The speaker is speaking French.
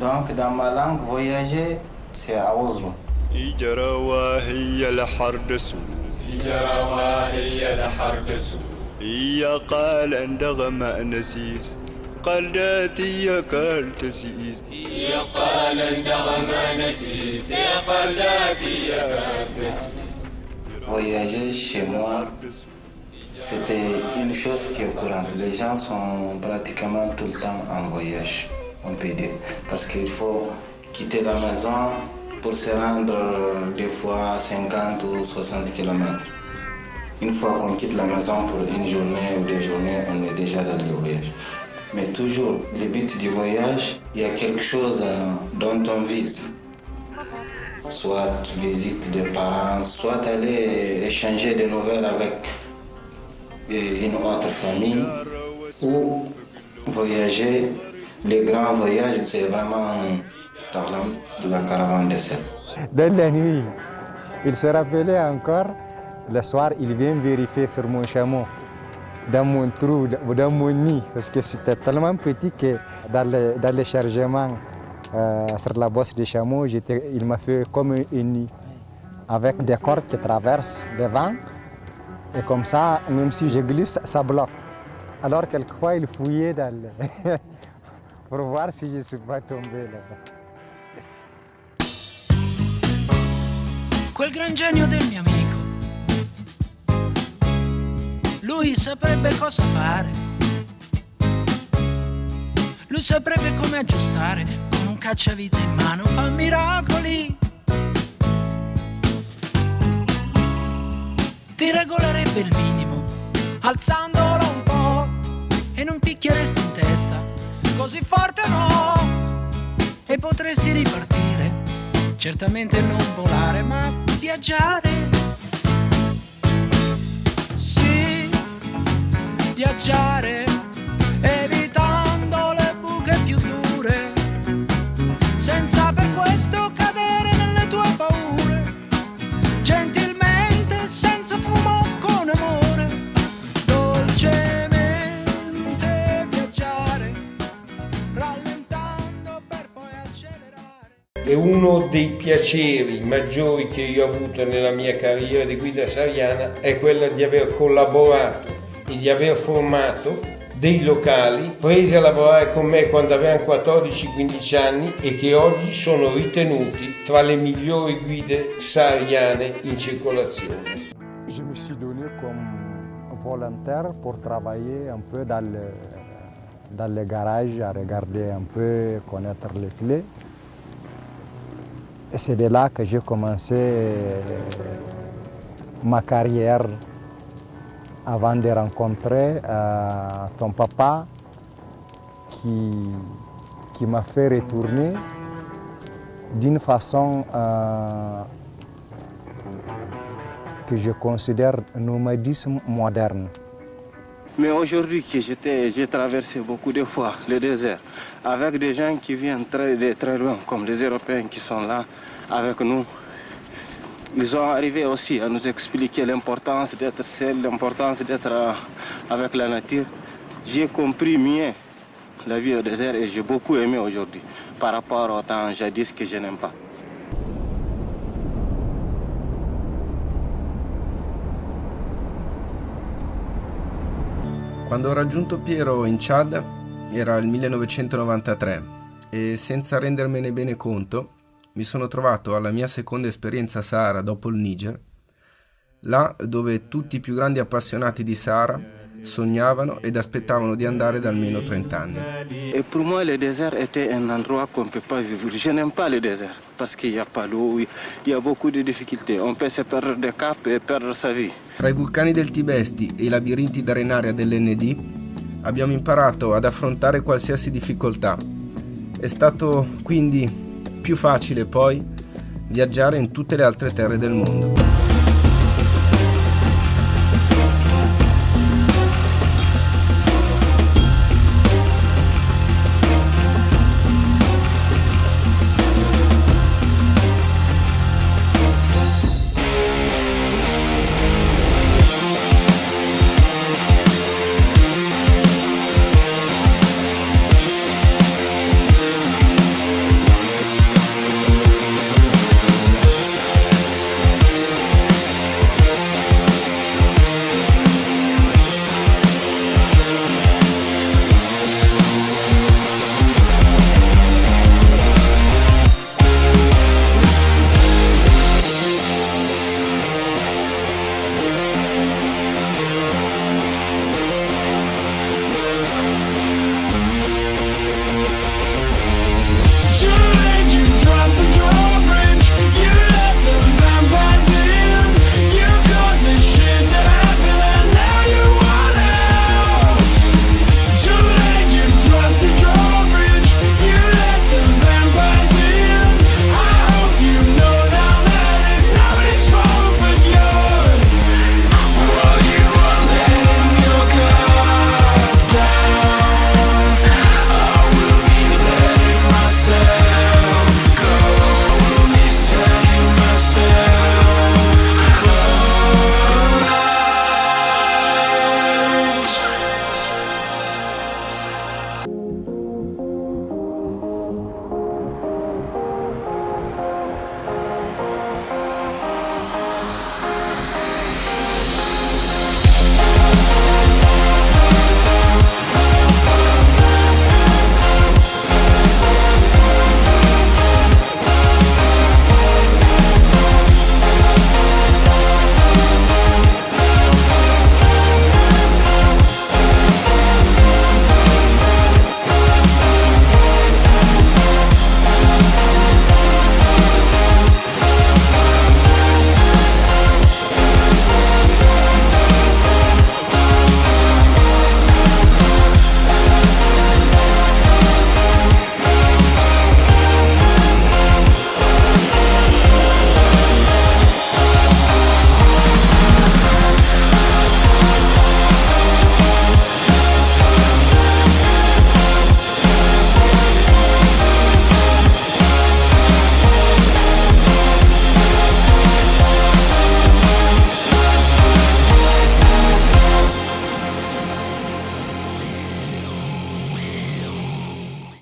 Donc, dans ma langue, voyager, c'est à Oslo. Voyager chez moi, c'était une chose qui est courante. Les gens sont pratiquement tout le temps en voyage, on peut dire. Parce qu'il faut quitter la maison pour se rendre des fois 50 ou 60 km. Une fois qu'on quitte la maison pour une journée ou 2 journées, on est déjà dans le voyage. Mais toujours, le but du voyage, il y a quelque chose dont on vise. Soit visite des parents, soit aller échanger des nouvelles avec une autre famille, ou voyager. Les grands voyages, c'est vraiment Thailand, de la caravane des sept. Dans la nuit, il se rappelait encore, le soir, il vient vérifier sur mon chameau, dans mon trou, dans mon nid, parce que c'était tellement petit que dans le chargement, sur la bosse du chameau, il m'a fait comme un nid, avec des cordes qui traversent le vent, et comme ça, même si je glisse, ça bloque. Alors quelquefois, il fouillait pour voir si je ne suis pas tombé là-bas. Quel gran genio del mio amico, lui saprebbe cosa fare, lui saprebbe come aggiustare, con un cacciavite in mano fa miracoli, ti regolerebbe il minimo, alzandolo un po' e non picchieresti in testa, così forte no, e potresti ripartire, certamente non volare ma viaggiare, sì, viaggiare, evitando le buche più dure, senza per questo cadere nelle tue paure, gentilmente, senza fumo, con amore, dolcemente viaggiare, rallentando per poi accelerare. E uno dei piaceri maggiori che io ho avuto nella mia carriera di guida sahariana è quella di aver collaborato e di aver formato dei locali presi a lavorare con me quando avevano 14-15 anni e che oggi sono ritenuti tra le migliori guide sahariane in circolazione. Je me suis donné comme volontaire pour travailler un peu dans le garage, à regarder un peu, connaître les clés. Et c'est de là que j'ai commencé ma carrière avant de rencontrer ton papa qui m'a fait retourner d'une façon que je considère nomadisme moderne. Mais aujourd'hui que j'ai traversé beaucoup de fois le désert avec des gens qui viennent très loin, comme les Européens qui sont là avec nous. Ils ont arrivé aussi à nous expliquer l'importance d'être seul, l'importance d'être avec la nature. J'ai compris mieux la vie au désert et j'ai beaucoup aimé aujourd'hui par rapport au temps jadis que je n'aime pas. Quando ho raggiunto Piero in Chad era il 1993 e senza rendermene bene conto mi sono trovato alla mia seconda esperienza Sahara dopo il Niger, là dove tutti i più grandi appassionati di Sahara sognavano ed aspettavano di andare da almeno 30 anni. Et pour moi, le désert était un endroit qu'on ne peut pas vivre. Je n'aime pas le désert parce qu'il n'y a pas l'eau, il y a beaucoup de difficultés. On peut se perdre des caps et perdre sa vie. Tra i vulcani del Tibesti e i labirinti d'arenaria dell'ND abbiamo imparato ad affrontare qualsiasi difficoltà. È stato quindi più facile poi viaggiare in tutte le altre terre del mondo.